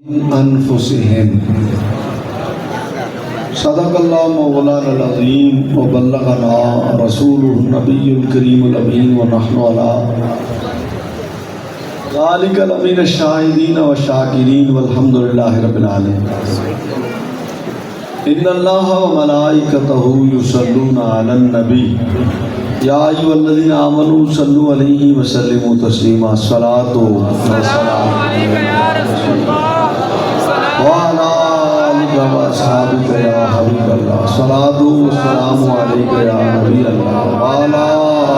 انفسہم صدق اللہ مولانا العظیم و بلغنا رسول النبی الکریم الامین و نحن علی ذالک الامین الشاہدین و شاکرین والحمدللہ رب العالمین ان اللہ و ملائکتہ یصلون علی النبی یا ایھا الذین آمنوا صلوا علیہ وسلموا تسلیما الصلاۃ والسلام علیک یا رسول اللہ وعلی آلک و اصحابک یا حبیب اللہ الصلاۃ والسلام علیک یا نبی اللہ وعلی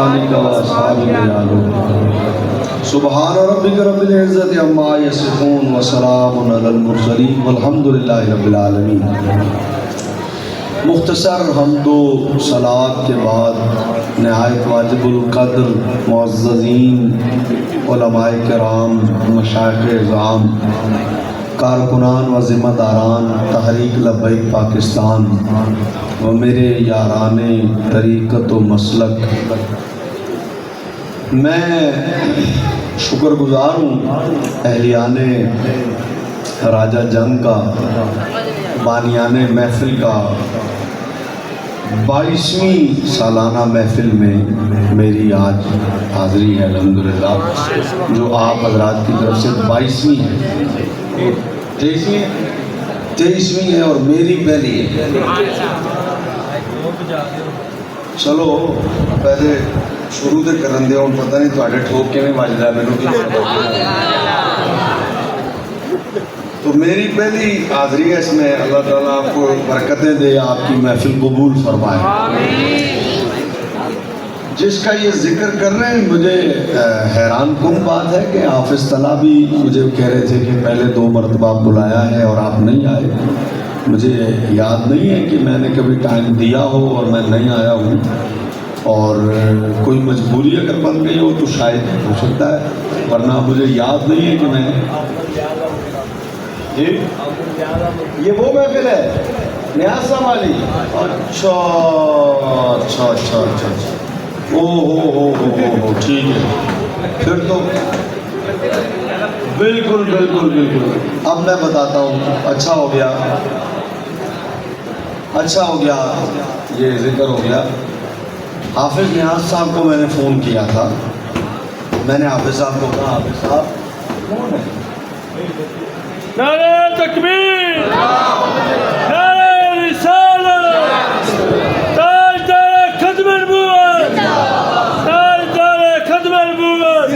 آلک و اصحابک یا نور سبحان ربک رب العزت عما یصفون وسلام علی المرسلین والحمدللہ رب العالمین۔ مختصر حمد و صلوات کے بعد نہایت واجب القدر معززین علماء کرام، مشائخ اعظام، کارکنان و ذمہ داران تحریک لبیک پاکستان و میرے یاران طریقت و مسلک، میں شکر گزار ہوں اہلیان راجہ جنگ کا، بانیان محفل کا 22ویں سالانہ محفل میں میری آج حاضری ہے الحمدللہ، جو آپ حضرات کی طرف سے 22ویں ہے، 23ویں ہے اور میری پہلی ہے۔ چلو پہلے شروع سے کرن دے، ہوں پتہ نہیں تھوڑے ٹھوک کے میں واجدہ میں نو کی تو میری پہلی حاضری ہے اس میں، اللہ تعالیٰ آپ کو برکتیں دے، آپ کی محفل قبول فرمائے۔ جس کا یہ ذکر کر رہے ہیں، مجھے حیران کن بات ہے کہ حافظ طلحہ بھی مجھے کہہ رہے تھے کہ پہلے 2 مرتبہ بلایا ہے اور آپ نہیں آئے۔ مجھے یاد نہیں ہے کہ میں نے کبھی ٹائم دیا ہو اور میں نہیں آیا ہوں، اور کوئی مجبوری اگر بن گئی ہو تو شاید ہو سکتا ہے، ورنہ مجھے یاد نہیں ہے کہ میں یہ وہ محفل ہے نیاز صاحب والی۔ اچھا اچھا اچھا اچھا او ہو ٹھیک ہے، پھر تو بالکل بالکل بالکل اب میں بتاتا ہوں۔ اچھا ہو گیا یہ ذکر ہو گیا۔ حافظ نیاز صاحب کو میں نے فون کیا تھا، میں نے حافظ صاحب کو کہا حافظ صاحب کون ہے؟ نعرہ تکبیر، نعرہ رسالت، تاجدار خدم نبوت، تاجدار خدم نبوت۔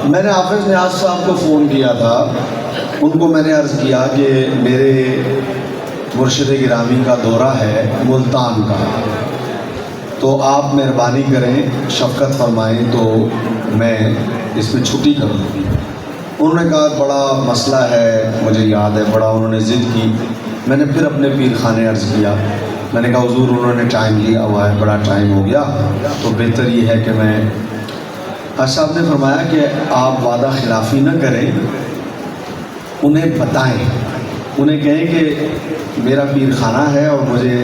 میں نے حافظ نیاز صاحب کو فون کیا تھا، ان کو میں نے عرض کیا کہ میرے مرشد گرامی کا دورہ ہے ملتان کا، تو آپ مہربانی کریں، شفقت فرمائیں تو میں اس میں چھٹی کروں۔ انہوں نے کہا بڑا مسئلہ ہے، مجھے یاد ہے، بڑا انہوں نے ضد کی۔ میں نے پھر اپنے پیر خانے عرض کیا، میں نے کہا حضور انہوں نے ٹائم لیا ہوا ہے، بڑا ٹائم ہو گیا، تو بہتر یہ ہے کہ میں صاحب نے فرمایا کہ آپ وعدہ خلافی نہ کریں، انہیں بتائیں، انہیں کہیں کہ میرا پیر خانہ ہے اور مجھے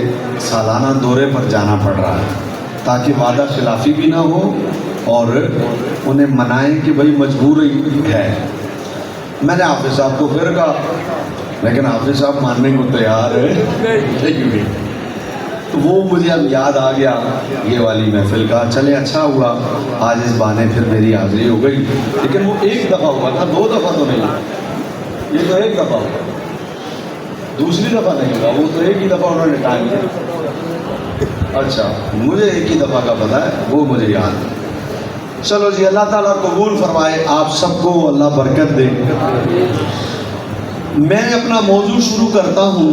سالانہ دورے پر جانا پڑ رہا ہے، تاکہ وعدہ خلافی بھی نہ ہو اور انہیں منائیں کہ بھئی مجبوری ہے۔ میں نے حافظ صاحب کو پھر کہا، لیکن حافظ صاحب ماننے کو تیار ہے، تو وہ مجھے اب یاد آ گیا یہ والی محفل کا۔ چلے اچھا ہوا آج اس بہانے پھر میری حاضری ہو گئی، لیکن وہ 1 دفعہ ہوا تھا، 2 دفعہ تو نہیں، یہ تو 1 دفعہ ہوا، دوسری دفعہ نہیں ہوا، وہ تو 1 ہی دفعہ انہوں نے ٹائم دیا۔ اچھا مجھے 1 ہی دفعہ کا پتہ ہے، وہ مجھے یاد ہے۔ چلو جی، اللہ تعالیٰ قبول فرمائے، آپ سب کو اللہ برکت دے۔ میں اپنا موضوع شروع کرتا ہوں،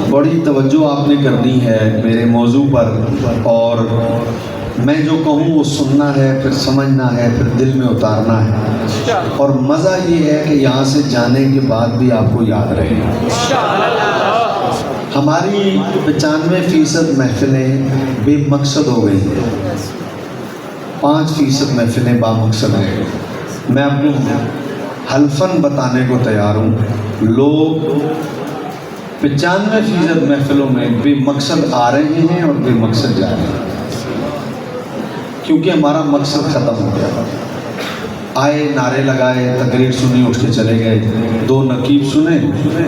بڑی توجہ آپ نے کرنی ہے میرے موضوع پر، اور میں جو کہوں وہ سننا ہے، پھر سمجھنا ہے، پھر دل میں اتارنا ہے، اور مزہ یہ ہے کہ یہاں سے جانے کے بعد بھی آپ کو یاد رہے۔ ہماری 95% محفلیں بے مقصد ہو گئی ہیں، 5% محفلیں با مقصد رہ گئی۔ میں آپ کو حلفاً بتانے کو تیار ہوں، لوگ 95% محفلوں میں بے مقصد آ رہے ہیں اور بے مقصد جا رہے ہیں، کیونکہ ہمارا مقصد ختم ہو گیا۔ آئے نعرے لگائے, تقریر سنی, اٹھ کے چلے گئے. 2 نقیب سنے,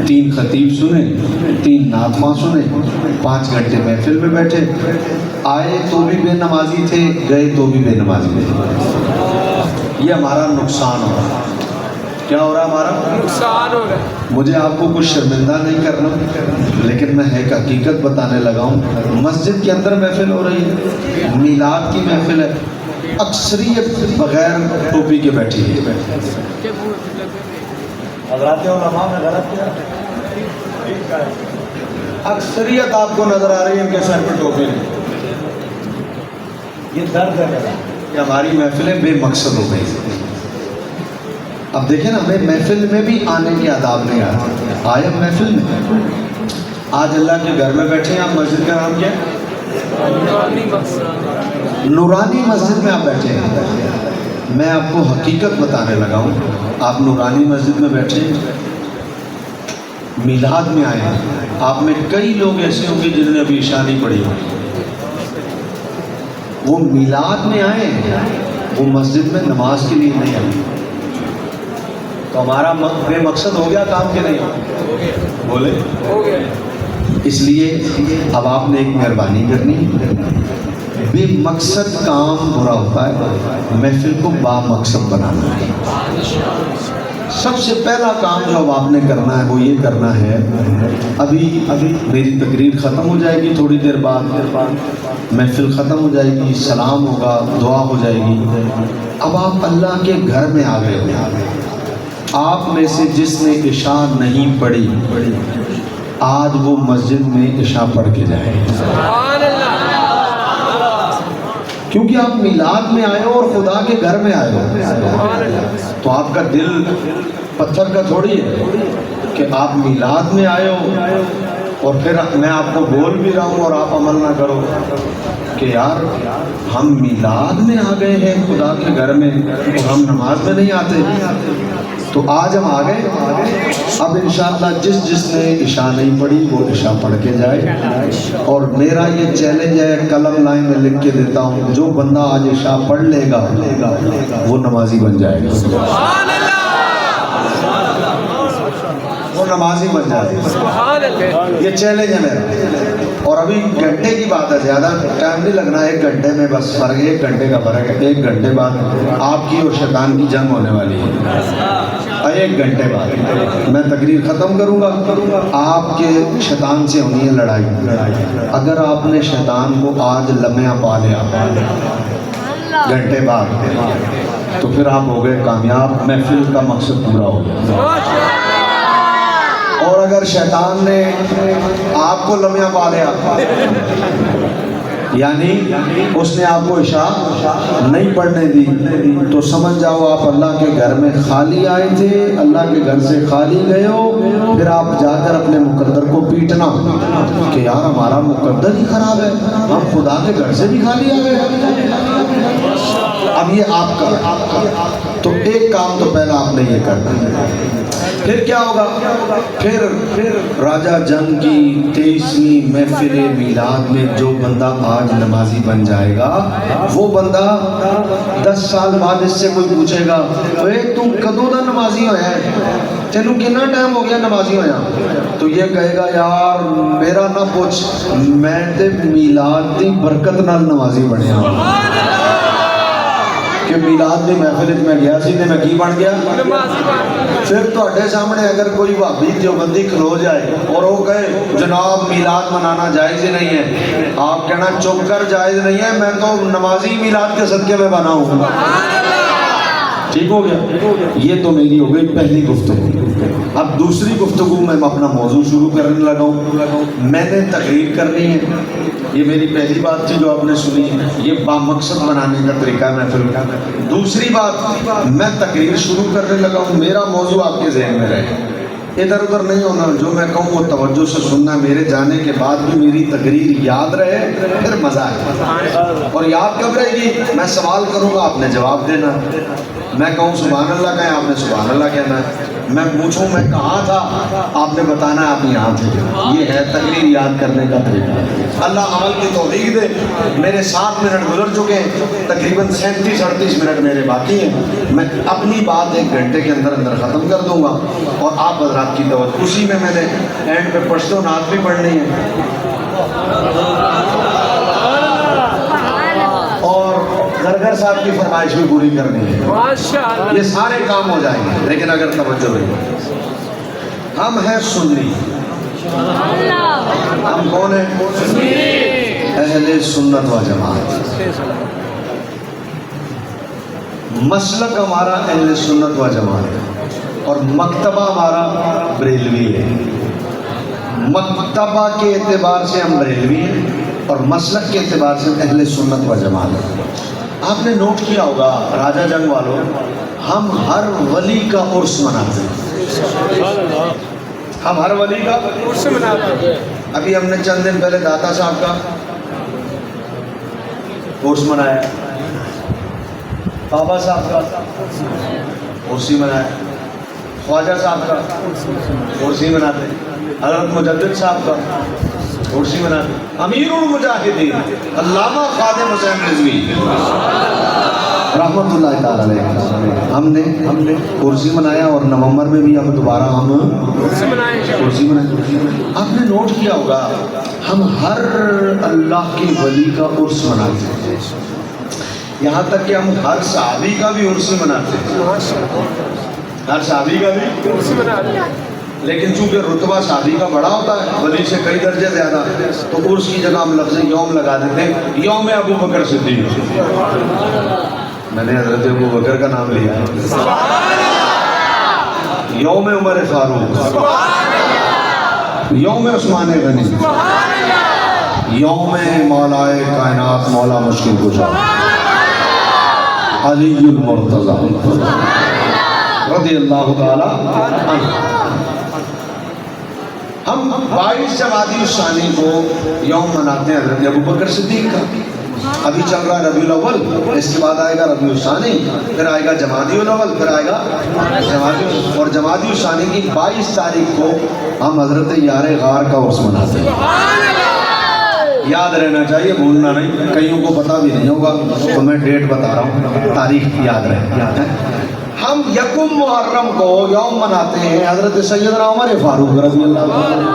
3 خطیب سنے, 3 نعت خواں سنے, 5 گھنٹے محفل میں بیٹھے. آئے تو بھی بے نمازی تھے, گئے تو بھی بے نمازی تھے. یہ ہمارا نقصان ہو رہا. کیا ہو رہا ہمارا نقصان ہو رہا ہے. مجھے آپ کو کچھ شرمندہ نہیں کرنا, لیکن میں ایک حقیقت بتانے لگا ہوں. مسجد کے اندر محفل ہو رہی ہے, میلاد کی محفل ہے, اکثریت بغیر ٹوپی کے بیٹھی ہے. حضرات علماء میں غلط کیا؟ اکثریت آپ کو نظر آ رہی ہے ان کے سر پہ ٹوپی نہیں. یہ درد ہے کہ ہماری محفلیں بے مقصد ہو گئی. اب دیکھیں نا, ہمیں محفل میں بھی آنے کے آداب نہیں آتے. آئے محفل میں, آج اللہ کے گھر میں بیٹھے ہیں. آپ مسجد کا نام کیا ہے؟ نورانی مسجد میں آپ بیٹھے ہیں. میں آپ کو حقیقت بتانے لگا ہوں. آپ نورانی مسجد میں بیٹھے ہیں, میلاد میں آئے ہیں. آپ میں کئی لوگ ایسے ہوں گے جنہوں نے ابھی عشاء نہیں پڑھی ہوگی. وہ میلاد میں آئے ہیں, وہ مسجد میں نماز کے لیے نہیں آئے. تو ہمارا بے مقصد ہو گیا کام کے نہیں بولے ہو گیا. اس لیے اب آپ نے ایک مہربانی کرنی ہے. بے مقصد کام برا ہوتا ہے, محفل کو با مقصد بنانا ہے. سب سے پہلا کام جو اب آپ نے کرنا ہے وہ یہ کرنا ہے, ابھی میری تقریر ختم ہو جائے گی, تھوڑی دیر بعد محفل ختم ہو جائے گی, سلام ہوگا, دعا ہو جائے گی. اب آپ اللہ کے گھر میں آ گئے ہو. آپ میں سے جس نے عشاء نہیں پڑھی, آج وہ مسجد میں عشاء پڑھ کے جائے. سبحان اللہ. کیونکہ آپ میلاد میں آئے ہو اور خدا کے گھر میں آئے ہو, تو آپ کا دل پتھر کا تھوڑی ہے کہ آپ میلاد میں آئے ہو اور پھر میں آپ کو بول بھی رہا ہوں اور آپ عمل نہ کرو. کہ یار ہم میلاد میں آ گئے ہیں خدا کے گھر میں اور ہم نماز میں نہیں آتے. تو آج ہم آ گئے. اب انشاءاللہ جس نے عشاء نہیں پڑھی وہ عشاء پڑھ کے جائے. اور میرا یہ چیلنج ہے, قلم لائن میں لکھ کے دیتا ہوں, جو بندہ آج عشاء پڑھ لے گا وہ نمازی بن جائے گا. سبحان اللہ. وہ نمازی بن جائے گا. سبحان اللہ. یہ چیلنج ہے میرا. اور ابھی گھنٹے کی بات ہے, زیادہ ٹائم نہیں لگنا, 1 گھنٹے میں بس فرق, 1 گھنٹے کا فرق ہے. 1 گھنٹے بعد آپ کی اور شیطان کی جنگ ہونے والی ہے. 1 گھنٹے بعد میں تقریر ختم کروں گا, آپ کے شیطان سے ہونی ہے لڑائی. اگر آپ نے شیطان کو آج لمحہ پا لیا گھنٹے بعد, تو پھر آپ ہو گئے کامیاب, محفل کا مقصد پورا ہو گیا. اور اگر شیطان نے آپ کو لمحہ پا لیا, یعنی اس نے آپ کو عشاء نہیں پڑھنے دی, تو سمجھ جاؤ آپ اللہ کے گھر میں خالی آئے تھے, اللہ کے گھر سے خالی گئے ہو. پھر آپ جا کر اپنے مقدر کو پیٹنا کہ یار ہمارا مقدر ہی خراب ہے, ہم خدا کے گھر سے بھی خالی آ گئے. اب یہ آپ کا, تو ایک کام تو پہلا آپ نے یہ کرنا ہے. پھر کیا ہوگا, پھر راجہ جنگ کی 23ویں محفل میلاد میں جو بندہ آج نمازی بن جائے گا, وہ بندہ 10 سال بعد اس سے کوئی پوچھے گا, اے تم کدوں دا نمازی ہویا ہے, تینوں کتنا ٹائم ہو گیا نمازی ہویا؟ تو یہ کہے گا یار میرا نہ پوچھ, میں تے میلاد دی برکت نال نمازی بنیا. کہ میلاد دی محفل میں گیا سی تے میں کی بن گیا. پھر تواڈے سامنے اگر کوئی بھابی دیوبندی کھلو جائے اور وہ کہے جناب میلاد منانا جائز ہی نہیں ہے, آپ کہنا چپ کر, جائز نہیں ہے, میں تو نمازی میلاد کے صدقے میں بنا ہوں. ٹھیک ہو گیا. یہ تو میری ہو گئی پہلی گفتگو. اب دوسری گفتگو میں اپنا موضوع شروع کرنے لگا ہوں. میں نے تقریر کرنی ہے, یہ میری پہلی بات تھی جو آپ نے سنی, یہ با مقصد بنانے کا طریقہ ہے محفل کا. دوسری بات, میں تقریر شروع کرنے لگا ہوں, میرا موضوع آپ کے ذہن میں رہے, ادھر ادھر نہیں ہونا. جو میں کہوں وہ توجہ سے سننا, میرے جانے کے بعد بھی میری تقریر یاد رہے, پھر مزہ آئے. اور یاد کب رہے گی, میں سوال کروں گا آپ نے جواب دینا, میں کہوں سبحان اللہ کہیں آپ نے سبحان اللہ کہنا ہے, میں پوچھوں میں کہاں تھا، آپ نے بتانا ہے آپ یہاں تھے. یہ ہے تقریر یاد کرنے کا طریقہ. اللہ عمل کی توفیق دے. میرے 7 منٹ گزر چکے ہیں، تقریباً 37-38 منٹ میرے باقی ہیں. میں اپنی بات 1 گھنٹے کے اندر اندر ختم کر دوں گا اور آپ حضرات کی توجہ. اسی میں نے اینڈ پہ پشتو نعت بھی پڑھنی ہے اور گھر صاحب کی فرمائش بھی پوری کرنی ہے. ماشاءاللہ. یہ سارے کام ہو جائیں گے لیکن اگر توجہ رہی. ہم ہیں سنی. ہم کون ہیں؟ اہل سنت و جماعت. مسلک ہمارا اہل سنت و جماعت ہے اور مکتبہ ہمارا بریلوی ہے. مکتبہ کے اعتبار سے ہم بریلوی ہیں اور مسلک کے اعتبار سے اہل سنت و جماعت ہے. آپ نے نوٹ کیا ہوگا راجہ جنگ والوں، ہم ہر ولی کا عرس مناتے ہیں. ہم ہر ولی کا عرس مناتے ہیں. ابھی ہم نے چند دن پہلے داتا صاحب کا عرس منایا، بابا صاحب کا عرس منایا، خواجہ صاحب کا عرس مناتے ہیں، حضرت مجدد صاحب کا عرس مناتے ہیں، امیر المجاہدین علامہ خادم حسین رضوی رحمۃ اللہ تعالی علیہ ہم نے عرس منایا اور نومبر میں بھی اب دوبارہ ہم عرس منائیں. آپ نے نوٹ کیا ہوگا ہم ہر اللہ کے ولی کا عرس مناتے ہیں، یہاں تک کہ ہم ہر صحابی کا بھی عرس مناتے ہیں. ہر صحابی کا بھی عرس مناتے ہیں. لیکن چونکہ رتبہ صحابی کا بڑا ہوتا ہے، ولی سے کئی درجے زیادہ، تو عرس کی جگہ ہم لفظ یوم لگا دیتے ہیں. یوم ابو بکر صدیق. میں نے حضرت ابو بکر کا نام لیا ہے. یوم عمر فاروق، یوم عثمان غنی، یوم مولا کائنات مولا مشکل کشا علی المرتضی رضی اللہ تعالی عنہ. ہم 22 جمادی الثانی کو یوم مناتے ہیں حضرت ابو بکر صدیق کا. ابھی چل رہا ہے ربیع الاول، اس کے بعد آئے گا ربیع الثانی، پھر آئے گا جمادی الاول، پھر آئے گا جمادی، اور جمادی الثانی کی 22 تاریخ کو ہم حضرت یار غار کا عرس مناتے ہیں. یاد رہنا چاہیے، بھولنا نہیں. کئیوں کو پتہ بھی نہیں ہوگا تو میں ڈیٹ بتا رہا ہوں، تاریخ یاد رہے. ہم یکم محرم کو یوم مناتے ہیں حضرت سیدنا عمر فاروق رضی اللہ عنہ.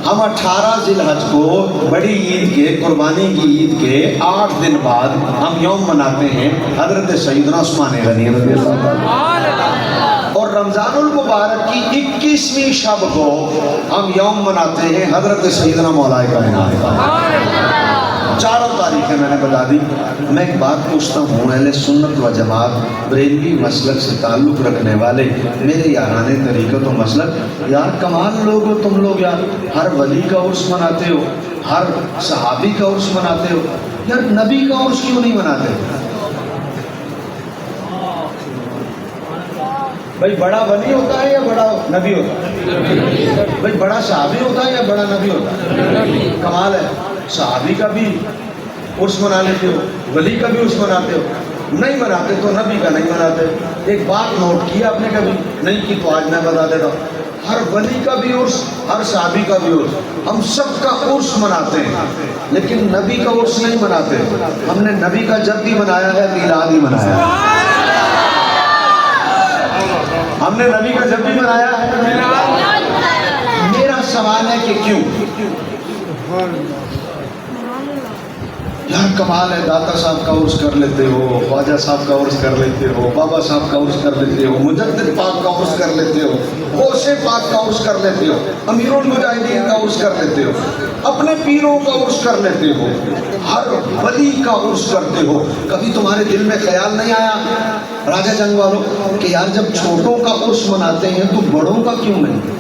ہم 18 ذی الحج کو بڑی عید کے، قربانی کی عید کے 8 دن بعد ہم یوم مناتے ہیں حضرت سیدنا عثمان غنی رضی اللہ عنہ. اور رمضان المبارک کی 21ویں شب کو ہم یوم مناتے ہیں حضرت سیدنا مولا کائنات. 4 تاریخیں میں نے بتا دی. میں ایک بات پوچھتا ہوں، اہل سنت و جماعت بریلوی مسلک سے تعلق رکھنے والے میرے یارانے طریقت و مسلک، یار کمال لوگ ہو تم لوگ. یار ہر ولی کا عرس مناتے ہو، ہر صحابی کا عرس مناتے ہو، یار نبی کا عرس کیوں نہیں مناتے؟ بھائی بڑا ولی ہوتا ہے یا بڑا نبی ہوتا ہے؟ بھائی بڑا صحابی ہوتا ہے یا بڑا نبی ہوتا ہے؟ کمال ہے. صحابی کا بھی عرس منا لیتے ہو، ولی کا بھی عرس مناتے ہو. نہیں مناتے تو نبی کا نہیں مناتے. ایک بات نوٹ کی آپ نے کبھی نہیں کی تو آج میں بتا دیتا ہوں. ہر ولی کا بھی عرس، ہر صحابی کا بھی عرس، ہم سب کا عرس مناتے ہیں لیکن نبی کا عرس نہیں مناتے. ہم نے نبی کا جب بھی منایا ہے میلاد ہی منایا ہے. ہم نے نبی کا جب بھی منایا ہے. میرا سوال ہے کہ کیوں؟ یار کمال ہے، داتا صاحب کا عرس کر لیتے ہو، خواجہ صاحب کا عرس کر لیتے ہو، بابا صاحب کا عرس کر لیتے ہو، مجدد پاک کا عرس کر لیتے ہو، غوث پاک کا عرس کر لیتے ہو، امیر المجاہدین کا عرس کر لیتے ہو، اپنے پیروں کا عرس کر لیتے ہو، ہر ولی کا عرس کرتے ہو. کبھی تمہارے دل میں خیال نہیں آیا راجہ جنگ والوں کہ یار جب چھوٹوں کا عرس مناتے ہیں تو بڑوں کا کیوں نہیں؟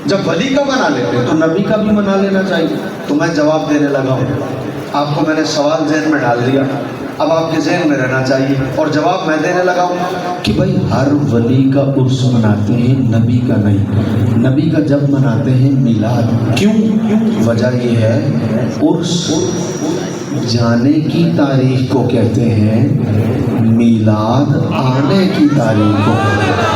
جب ولی کا منا لیتے تو نبی کا بھی منا لینا چاہیے. تو میں جواب دینے لگا ہوں. آپ کو میں نے سوال ذہن میں ڈال دیا، اب آپ کے ذہن میں رہنا چاہیے. اور جواب میں دینے لگا ہوں کہ بھائی ہر ولی کا عرس مناتے ہیں، نبی کا نہیں. نبی کا جب مناتے ہیں میلاد. کیوں؟ وجہ یہ ہے عرس جانے کی تاریخ کو کہتے ہیں، میلاد آنے کی تاریخ کو کہتے ہیں۔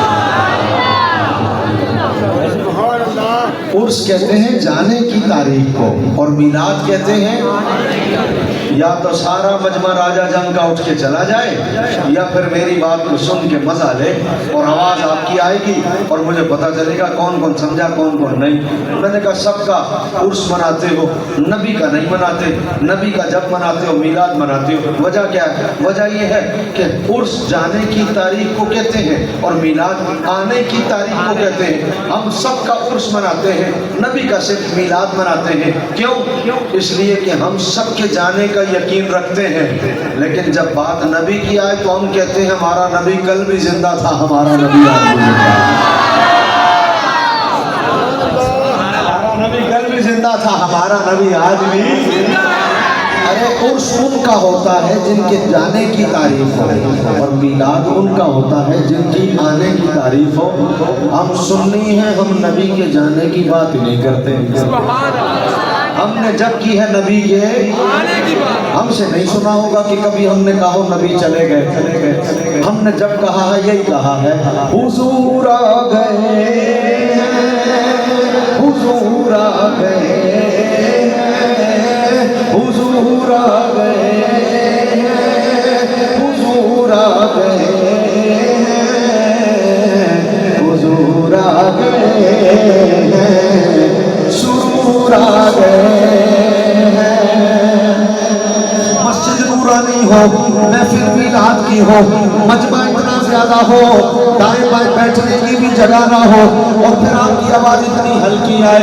عرس کہتے ہیں جانے کی تاریخ کو، اور میلاد کہتے ہیں یا تو سارا مجمع راجہ جنگ کا اٹھ کے چلا جائے، یا پھر میری بات کو سن کے مزہ لے اور آواز آپ کی آئے گی اور مجھے پتا چلے گا کون کون سمجھا کون کون نہیں۔ میں نے کہا سب کا عرس مناتے ہو، نبی کا نہیں مناتے، نبی کا جب مناتے ہو میلاد مناتے ہو۔ وجہ کیا ہے؟ وجہ یہ ہے کہ عرس جانے کی تاریخ کو کہتے ہیں اور میلاد آنے کی تاریخ کو کہتے ہیں۔ ہم سب کا عرس مناتے ہیں، نبی کا صرف میلاد مناتے ہیں۔ کیوں؟ اس لیے کہ ہم سب کے جانے کا یقین رکھتے ہیں، لیکن جب بات نبی کی آئے تو ہم کہتے ہیں ہمارا نبی کل بھی زندہ تھا، ہمارا نبی آج بھی زندہ تھا، ہمارا نبی کل بھی زندہ تھا، ہمارا نبی آج بھی۔ ارے عرس ان کا ہوتا ہے جن کے جانے کی تعریف ہو، اور میلاد ان کا ہوتا ہے جن کی آنے کی تعریف ہو۔ ہم سنی ہیں، ہم نبی کے جانے کی بات ہی نہیں کرتے۔ ہم نے جب کی ہے نبی کے ہم سے نہیں سنا ہوگا کہ کبھی ہم نے کہا نبی چلے گئے۔ ہم نے جب کہا ہے یہی کہا ہے، حضور آ گئے، حضور آ گئے، حضور آ گئے، حضور آ گئے، حضور آ گئے، سرور آ گئے۔ مسجد نورانی ہو، محفل میلاد کی ہو، مجمع اتنا زیادہ ہو، دائیں بائیں بیٹھنے کی بھی جگہ نہ ہو، اور پھر آپ کی آواز اتنی ہلکی آئے،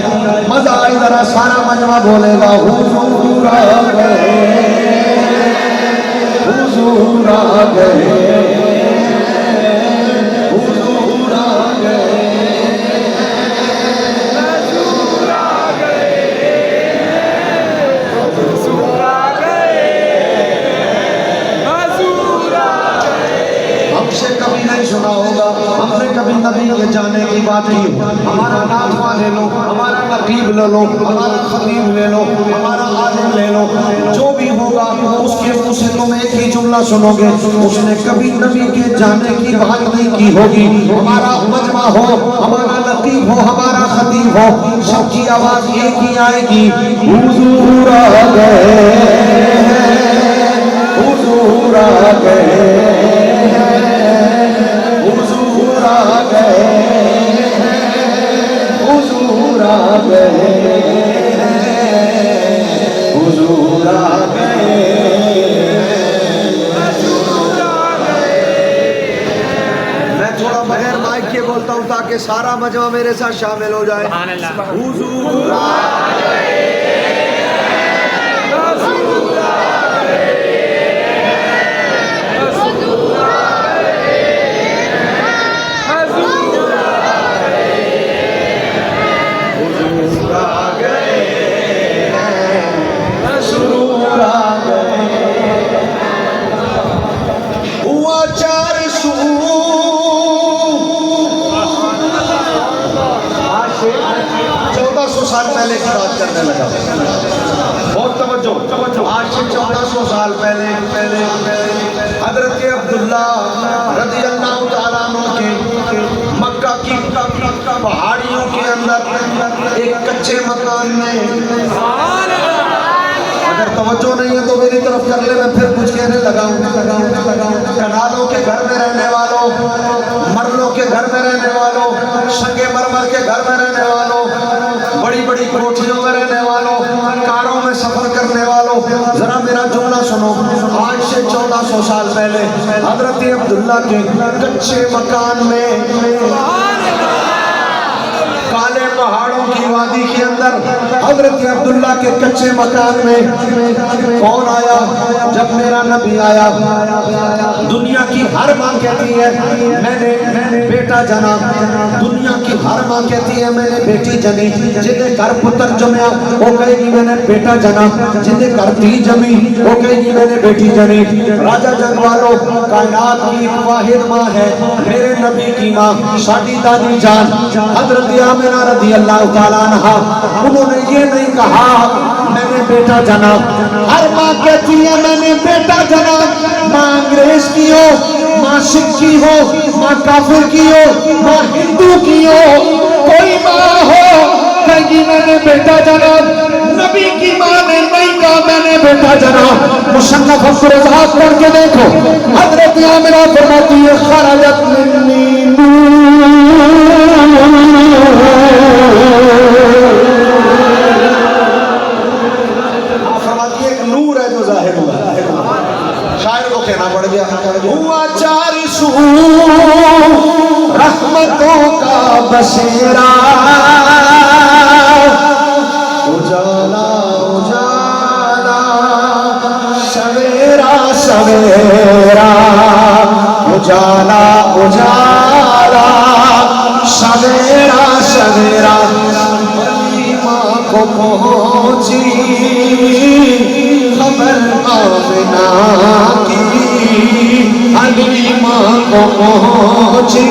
مزہ آئے، ذرا سارا مجمع بولے گا حضور آ گئے، حضور آ گئے، حضور آ گئے۔ کبھی نہیں سنا ہوگا، ہم نے کبھی نبی کے جانے کی بات کی، ہمارا ناظمہ لے لو، ہمارا نقیب لے لو، ہمارا خطیب لے لو، ہمارا عالم لے لو، جو بھی ہوگا اس کے منہ سے تم ایک ہی جملہ سنو گے، اس نے کبھی نبی کے جانے کی بات نہیں کی ہوگی۔ ہمارا مجمع ہو، ہمارا نقیب ہو، ہمارا خطیب ہو، سب کی آواز ایک ہی آئے گی، حضور آ گئے، حضور آ گئے، حضور آ گئے، حضور آ گئے، حضور آ گئے، میں تھوڑا بغیر مائک کے بولتا ہوں تاکہ سارا مجمع میرے ساتھ شامل ہو جائے۔ حضور آ گئے، حضور آ گئے، سال پہلے کی بات کرنے لگا، بہت توجہ۔ آج سے 1400 سال پہلے حضرت عبداللہ رضی اللہ تعالیٰ عنہ کے مکہ کی پہاڑیوں کے اندر ایک کچے مکان میں، اگر توجہ نہیں ہے تو میری طرف کر لے، میں پھر کچھ کہنے لگا ہوں۔ کنالوں کے گھر میں رہنے والوں، مرلوں کے گھر میں رہنے والوں، سنگے مرمر کے گھر میں رہنے والوں، بڑی بڑی کوٹھیوں میں رہنے والوں، کاروں میں سفر کرنے والوں، ذرا میرا جملہ سنو۔ آج سے 1400 سال پہلے حضرت عبداللہ کے کچے مکان میں، کالے پہاڑوں کی وادی کے اندر، حضرت عبداللہ کے کچے مکان میں کون آیا؟ جب میرا نبی آیا، دنیا کی ہر ماں کہتی ہے میں نے بیٹا جنا، دنیا کی ہر ماں کہتی ہے میں نے بیٹی جنی، جنہیں گھر پتر جمیا وہ کہے گی میں نے بیٹا جنا، جنہیں گھر دھی جمی وہ کہے گی میں نے بیٹی جنی۔ راجہ جنگ والوں، کائنات کی ایک واحد ماں ہے، میرے نبی کی ماں ساڈی دادی جان حضرت آمنہ رضی اللہ تعالیٰ عنہ، انہوں نے یہ نہیں کہا میں میں نے بیٹا جنم. ہر ماں کہتی ہے میں نے بیٹا جنم. ماں انگریز کی ہو, ماں سکھ کی ہو, ماں کافر کی ہو, ماں ہندو کی ہو, کوئی ماں ہو کہیں گی میں نے بیٹا جنم. نبی کی ماں نے نہیں کہا میں نے بیٹا جنم. مصنف عبدالرزاق پڑھ کے دیکھو, حضرت آمنہ فرماتی ہے خرجت منی فرماتی ہے ایک نور ہے جو ظاہر ہوا. شاعر کو کہنا پڑ گیا ہوا چار سو رحمتوں کا بسیرا, اجالا اجالا سویرا سویرا, اجالا اجالا سویرا سویرا. ماں کو پہنچی خبر آمنہ کی, حلیمہ کو پہنچی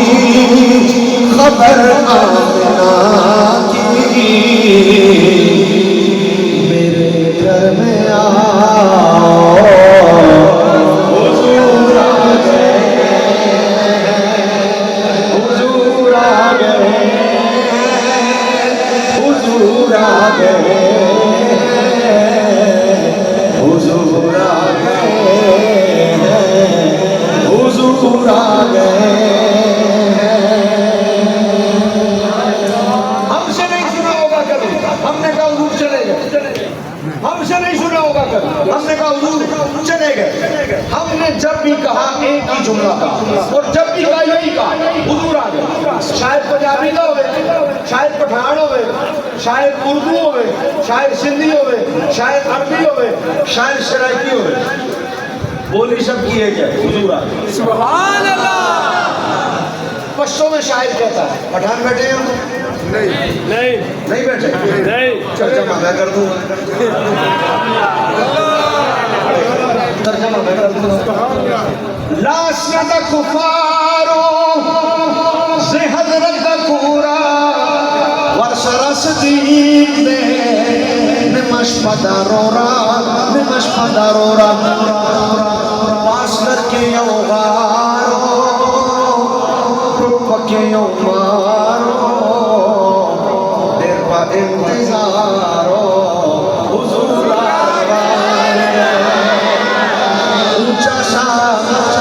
خبر آمنہ کی. میرے گھر میں آؤ حضور آ گئے, حضور آ گئے, حضور آ گئے, حضور آ گئے, حضور آ گئے. ہم سے نہیں سنا ہوگا کبھی, ہم نے کہا حضور چلے گئے. ہم سے نہیں سنا ہوگا کبھی, ہم نے کہا حضور چلے گئے. ہم نے جب بھی کہا ایک ہی جملہ کہا, اور جب بھی کہا یہی کہا حضور آ گئے. شاید پنجابی کا ہوئے, شاید پٹھان ہوئے, شاید اردو ہوئے, شاید سندھی ہوئے, شاید عربی ہوئے, شاید سرائکی ہوئے, بولی سب کی ہے کیا حضور آ گئے. سبحان اللہ. پشتوں میں شاعر کہتا ہے, پٹھان بیٹھے ہیں نہیں نہیں بیٹھے, نہیں ترجمہ میں کر دوں گا, ترجمہ میں کر دوں گا. لاسنہ کفارو سے حضرت کورا ورسرس دیگ دے نمش پدارورا, نمش پدارورا. پاس کر کے یو غارو پکے یو مارو, دیر پا انتظارو حضور آ گئے. اونچا سا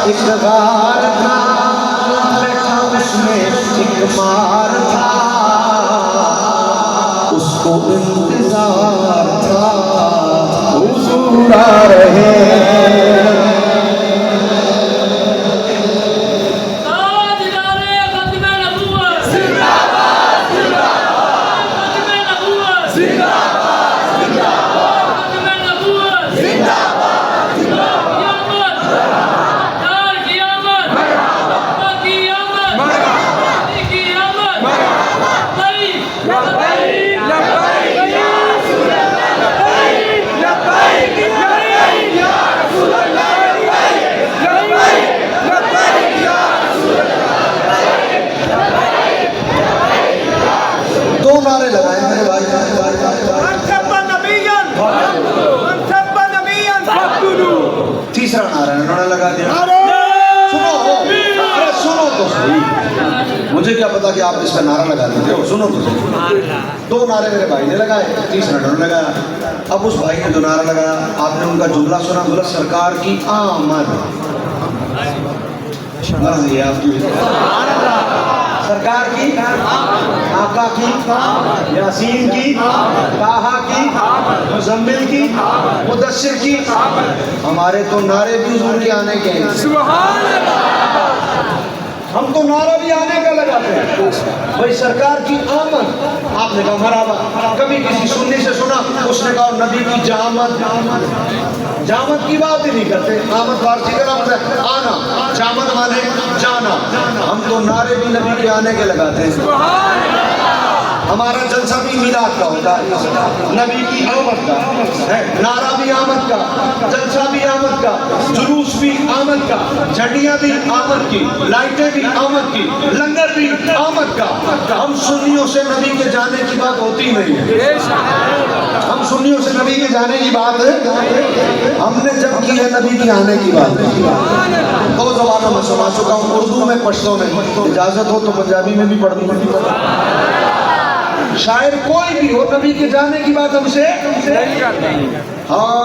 ایک غار تھا, بیٹھا اس میں ایک مار تھا, اس کو انتظار تھا حضور آ رہے. دو نعرے لگائے میرے بھائی. تیسرا نعرہ انہوں نے لگا دیا. سنو, ارے سنو تو صحیح, مجھے کیا پتا کہ آپ اس کا نعرہ لگا دیتے ہو. سنو تو صحیح. دو نعرے میرے بھائی نے لگائے, تیسرا انہوں نے لگایا. اب اس بھائی نے جو نعرہ لگایا آپ نے ان کا جملہ سنا, بولا سرکار کی آمد. مرضی ہے آپ کی, سرکار کی, آقا کی, یاسین کی, طٰہٰ کی, مزمل کی, مدثر کی. ہمارے تو نعرے بھی حضور کے آنے کے ہیں. سبحان اللہ. ہم تو نعرہ بھی آنے کا لگاتے ہیں بھائی سرکار کی آمد. آپ نے کہا مرحبا. کبھی کسی سنی سے سنا, اس نے کہا نبی کی جامد. جامد کی بات ہی نہیں کرتے. آمد فارسی کا لفظ ہے آنا, جامد مانے جانا. ہم تو نعرے بھی نبی کے آنے کے لگاتے ہیں. ہمارا جلسہ بھی میلاد کا ہوتا ہے, نبی کی آمد کا ہے, نعرہ بھی آمد کا, جلسہ بھی آمد کا, جلوس بھی آمد کا, جھنڈیاں بھی آمد کی, لائٹیں بھی آمد کی, لنگر بھی آمد کا. ہم سنیوں سے نبی کے جانے کی بات ہوتی نہیں ہے. ہم سنیوں سے نبی کے جانے کی بات ہم نے جب کی ہے نبی کے آنے کی بات. دو زبانوں میں سنا چکا ہوں, اردو میں پشتو میں. اجازت ہو تو پنجابی میں بھی پڑھ دوں. شاعر کوئی بھی ہو نبی کے جانے کی بات ہم سے ہاں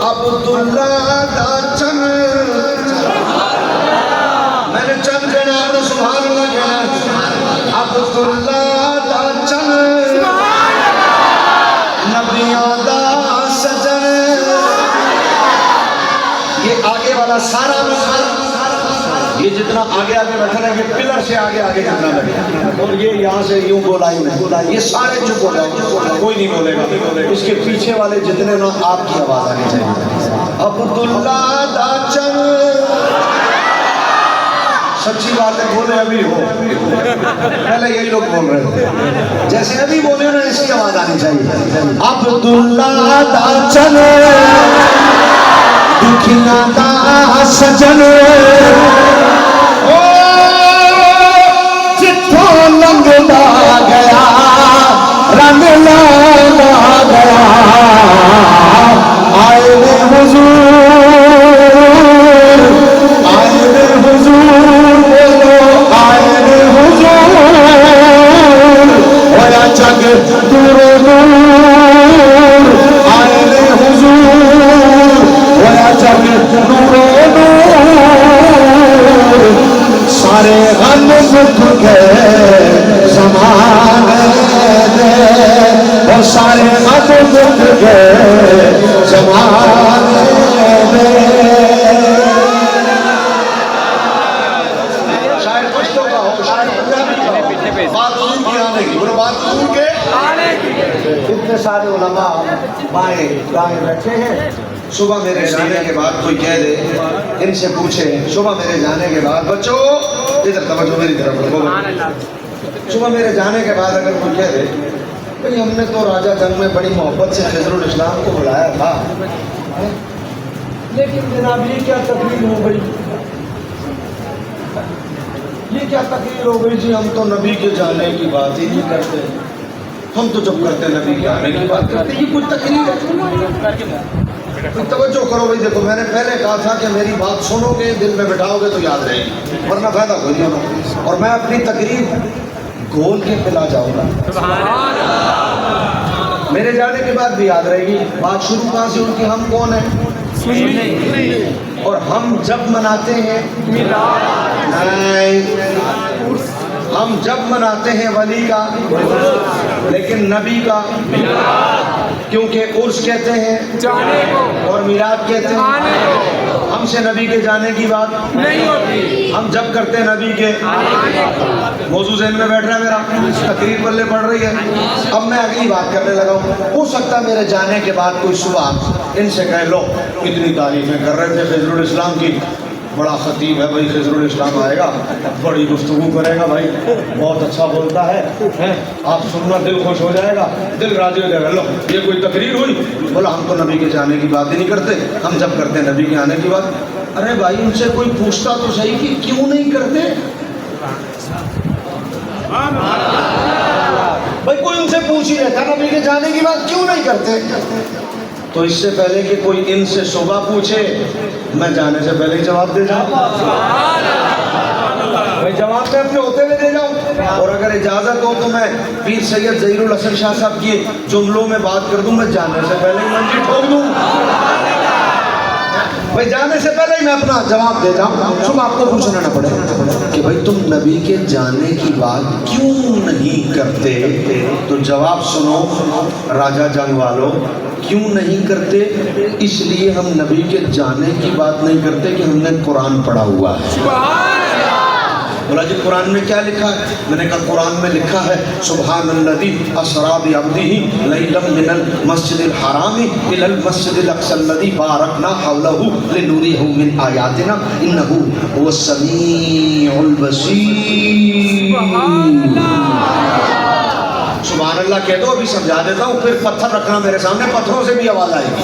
عبداللہ دا چن, میں نے چن کہنا آپ نے سبحان اللہ کہنا. عبداللہ دا چن نبیوں دا سجن. یہ آگے والا سارا یہ جتنا آگے آگے بیٹھا ہے یہ پلر سے آگے آگے جتنا بیٹھا اور یہ یہاں سے یوں بولا ہی نہیں, یہ سارے چپ ہو جائیں گے, کوئی نہیں بولے گا. اس کے پیچھے والے جتنے نا آپ کی آواز آنی چاہیے. عبداللہ دا چن سچی بات ہے بولے ابھی ہو, پہلے یہی لوگ بول رہے تھے جیسے ابھی بولے نا اس کی آواز آنی چاہیے. عبداللہ دا چن دکھیاں دا سجن جتھوں لنگدا گیا رنگ لانا گیا. آئے نے حضور, آئے نے حضور, بولو آئے نے حضور. ہویا جگ دور دور آئے نے حضور, ہویا جگ نور نور. سارے غم مٹ گئے زمانے دے, وہ سارے غم مٹ گئے زمانے دے. شاید پشتوں کا ہو, شاید پنجابی کا ہو, بات حضور کی آنے کی, بولو بات حضور کے آنے کی. اتنے سارے علماء بائیں دائیں بیٹھے ہیں. صبح میرے جانے کے بعد کوئی کہہ دے, ان سے پوچھے صبح میرے جانے کے بعد, بچوں ادھر توجہ میری طرف رکھو, صبح میرے جانے کے بعد اگر کوئی کہہ دے بھئی ہم نے تو راجہ جنگ میں بڑی محبت سے خضر الاسلام کو بلایا تھا, لیکن جناب یہ کیا تقریر ہو گئی, یہ کیا تقریر ہو گئی جی, ہم تو نبی کے جانے کی بات ہی نہیں کرتے, ہم تو جب کرتے نبی کے آنے کی بات کرتے. یہ کوئی تقریر ہے؟ توجہ کرو بھائی, دیکھو میں نے پہلے کہا تھا کہ میری بات سنو گے دل میں بٹھاؤ گے تو یاد رہے گی, ورنہ فائدہ کوئی نہیں ہونا. اور میں اپنی تقریر گھول کے پلا جاؤں گا, میرے جانے کے بعد بھی یاد رہے گی. بات شروع کہاں سے ان کی, ہم کون ہیں اور ہم جب مناتے ہیں نہیں, ہم جب مناتے ہیں ولی کا لیکن نبی کا, کیونکہ عرس کہتے ہیں جانے کو اور میلاد کہتے ہیں. آنے کو ہم سے نبی کے جانے کی بات نہیں ہوتی, ہم جب کرتے ہیں نبی کے آنے کو. موضوع ذہن میں بیٹھ رہا ہے میرا, تقریر پلے پڑ رہی ہے. اب میں اگلی بات کرنے لگا ہوں. ہو سکتا ہے میرے جانے کے بعد کوئی صبح ان سے کہہ لو اتنی تعریفیں کر رہے تھے خضر الاسلام کی, بڑا خطیب ہے بھائی, خضر الاسلام آئے گا بڑی گفتگو کرے گا بھائی, بہت اچھا بولتا ہے, آپ سننا دل خوش ہو جائے گا, دل راضی ہو جائے گا. لو یہ کوئی تقریر ہوئی؟ بولا ہم تو نبی کے جانے کی بات ہی نہیں کرتے, ہم جب کرتے ہیں نبی کے آنے کی بات. ارے بھائی ان سے کوئی پوچھتا تو صحیح کہ کیوں نہیں کرتے بھائی, کوئی ان سے پوچھ ہی رہتا نبی کے جانے کی بات کیوں نہیں کرتے. تو اس سے پہلے کہ کوئی ان سے صبح پوچھے میں جانے سے پہلے ہی جواب دے جاؤں, میں جواب میں اپنے ہوتے ہوئے دے جاؤں. اور اگر اجازت ہو تو میں پیر سید ظہیر الحسن شاہ صاحب کی جملوں میں بات کر دوں, میں جانے سے پہلے ہی منجی ٹھوک دوں. بھائی جانے سے پہلے ہی میں اپنا جواب دے جاؤں, صبح آپ کو پوچھنا نہ پڑے کہ بھائی تم نبی کے جانے کی بات کیوں نہیں کرتے. تو جواب سنو راجہ جنگ والوں, کیوں نہیں کرتے؟ اس لیے ہم نبی کے جانے کی بات نہیں کرتے کہ ہم نے قرآن پڑھا ہوا ہے. بولا جی قرآن میں کیا لکھا ہے؟ میں نے کہا قرآن میں لکھا ہے سبحان الذی اسریٰ بعبدہ لیلا من المسجد الحرام الی المسجد الاقصی الذی بارکنا حولہ لنریہ من آیاتنا انہ هو السمیع البصیر. سبحان اللہ کہہ دو, ابھی سمجھا دیتا ہوں, پھر پتھر رکھنا میرے سامنے, پتھروں سے بھی آواز آئے گی.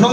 9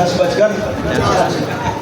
10:50।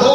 2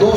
2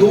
2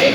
1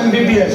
MBBS,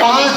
5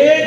1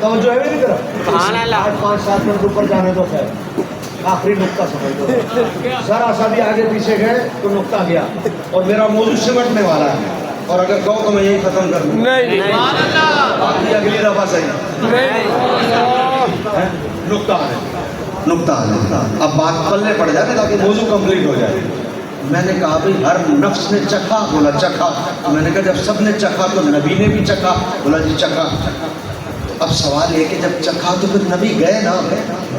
توجہ ہے میری طرف؟ آج 5-7 منٹ اوپر جانے تو خیر، آخری نقطہ سمجھ دو، ذرا سا بھی آگے پیچھے گئے تو نقطہ گیا، اور میرا موضوع سمٹنے والا ہے، اور اگر کہو تو میں یہی ختم کر دوں، باقی اگلی دفعہ صحیح نقطہ ہے، اب بات پلے پڑ جاتے تاکہ موضوع کمپلیٹ ہو جائے۔ میں نے کہا بھائی ہر نفس نے چکھا، بولا چکھا، میں نے کہا جب سب نے چکھا تو نبی نے بھی چکھا، بولا جی چکھا۔ اب سوال یہ کہ جب چکھا تو پھر نبی گئے نا؟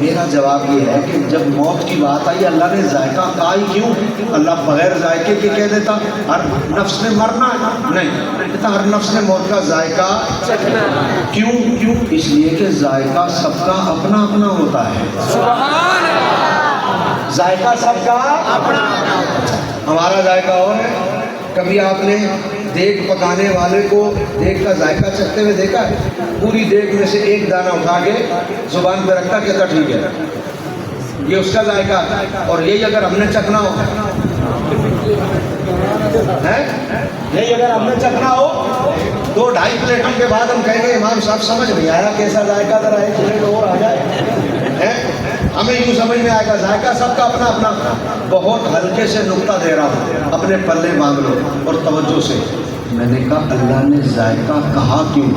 میرا جواب یہ ہے کہ جب موت کی بات آئی اللہ نے ذائقہ کہا ہی کیوں؟ اللہ بغیر ذائقے کے کہہ دیتا ہر نفس نے مرنا ہے؟ نہیں، کہتا ہر نفس نے موت کا ذائقہ چکھنا۔ کیوں؟ اس لیے کہ ذائقہ سب کا اپنا اپنا ہوتا ہے، ذائقہ سب کا اپنا۔ ہمارا ذائقہ اور ہے۔ کبھی آپ نے دیگ پکانے والے کو دیگ کا ذائقہ چکھتے ہوئے دیکھا ہے؟ پوری دیگ میں سے ایک دانہ اٹھا کے زبان پہ رکھتا، کہتا ٹھیک ہے، یہ اس کا ذائقہ ہے۔ اور یہی اگر ہم نے چکھنا ہو، یہی اگر ہم نے چکھنا ہو 2-2.5 پلیٹوں کے بعد ہم کہیں گے امام صاحب سمجھ نہیں آیا کیسا ذائقہ، ذرا ایک پلیٹ اور آ جائے، ہمیں یوں سمجھ میں آئے گا ذائقہ سب کا اپنا اپنا۔ بہت ہلکے سے نقطہ دے رہا ہوں، اپنے پلے مانگ لو اور توجہ سے۔ میں نے کہا اللہ نے ذائقہ کہا کیوں؟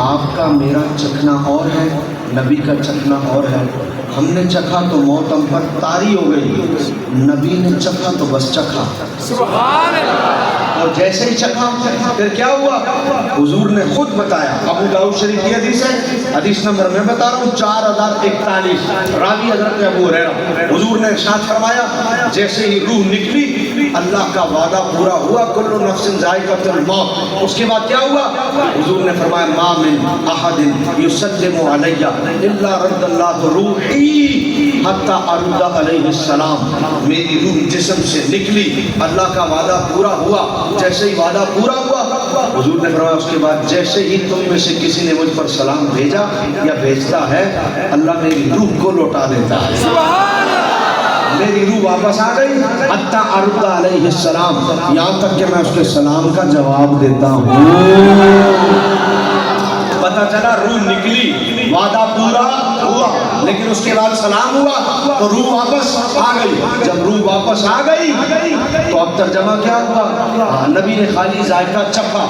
آپ کا میرا چکھنا اور ہے، نبی کا چکھنا اور ہے۔ ہم نے چکھا تو موت ہم پر طاری ہو گئی، نبی نے چکھا تو بس چکھا، سبحان اللہ۔ اور جیسے ہی چکھا پھر کیا ہوا؟ حضور نے خود بتایا، ابو داؤد شریف کی حدیث ہے، حدیث نمبر میں بتا رہا ہوں 4041، راوی حضرت ابو ہریرہ۔ حضور نے ارشاد فرمایا جیسے ہی روح نکلی اللہ کا وعدہ پورا ہوا، کل نفس ذائقۃ الموت۔ اس کے بعد کیا ہوا؟ حضور نے فرمایا ما من احد یسلم علی الا رد اللہ روحی حتی ارد علیہ السلام۔ میری روح جسم سے نکلی، اللہ کا وعدہ پورا ہوا، جیسے ہی وعدہ پورا ہوا حضور نے فرمایا اس کے بعد جیسے ہی تم میں سے کسی نے مجھ پر سلام بھیجا یا بھیجتا ہے اللہ میری روح کو لوٹا دیتا ہے، میری روح واپس آ گئی حتی ارد علیہ السلام، یہاں تک کہ میں اس کے سلام کا جواب دیتا ہوں۔ پتہ چلا روح نکلی، وعدہ پورا ہوا، لیکن اس کے بعد سلام ہوا تو روح واپس آ گئی۔ جب روح واپس آ گئی تو اب ترجمہ کیا ہوا؟ نبی نے خالی ذائقہ چکھا،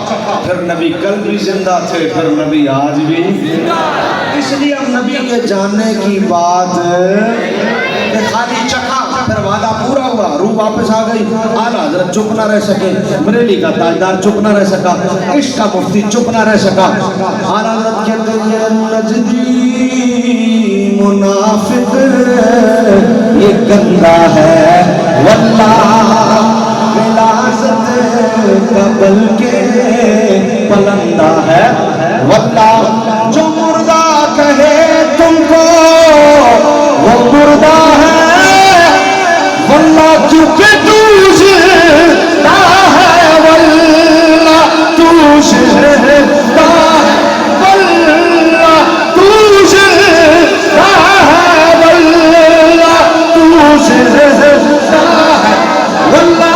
پھر نبی کل بھی زندہ تھے، پھر نبی آج بھی۔ اس لیے اب نبی کے جاننے کی بات خالی چکھا پھر وعدہ پورا ہوا، روح واپس آ گئی۔ اعلیٰ حضرت چپ نہ رہ سکے، بریلی کا تاجدار چپ نہ رہ سکا، عشق کا مفتی چپ نہ رہ سکا۔ اعلیٰ حضرت کہتے ہیں نجدی منافق یہ گندا ہے واللہ ولازت کا بلکہ پلندہ ہے، واللہ جو مردہ کہے تم کو وہ مردہ ہے، واللہ چونکہ تو زندہ ہے، واللہ تو زندہ ہے، واللہ تو زندہ ہے، واللہ تو زندہ ہے، واللہ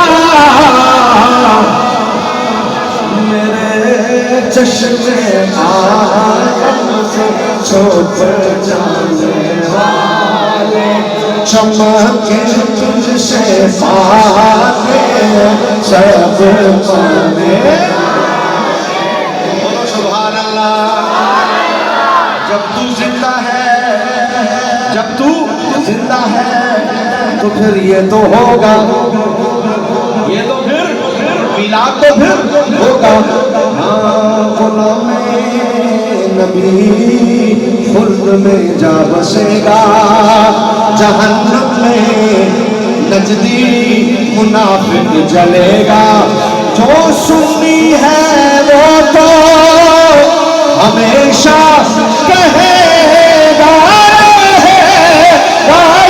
میرے چشم آدم سے چھپ جانے والے چمکے تجھ سے پانے سب پانے۔ بولو سبحان اللہ۔ جب تو زندہ ہے، جب تو زندہ ہے تو پھر یہ تو ہوگا، یہ تو پھر میلاد تو پھر ہوگا۔ ہاں غلام نبی خلد میں جا بسے گا، جہنم میں نجدی منافق جلے گا۔ جو سنی ہے وہ تو ہمیشہ کہے گا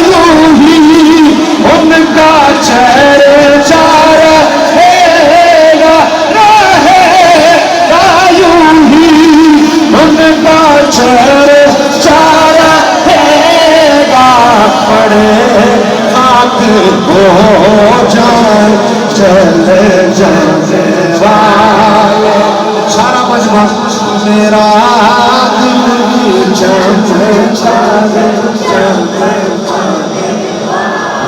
یوں ہی ان کا چہرہ رہے گا، یوں ہی ان کا چہرہ رہے گا، پڑے خاک ہو جائے چلے جانے والے۔ سارا مجمع میرا دل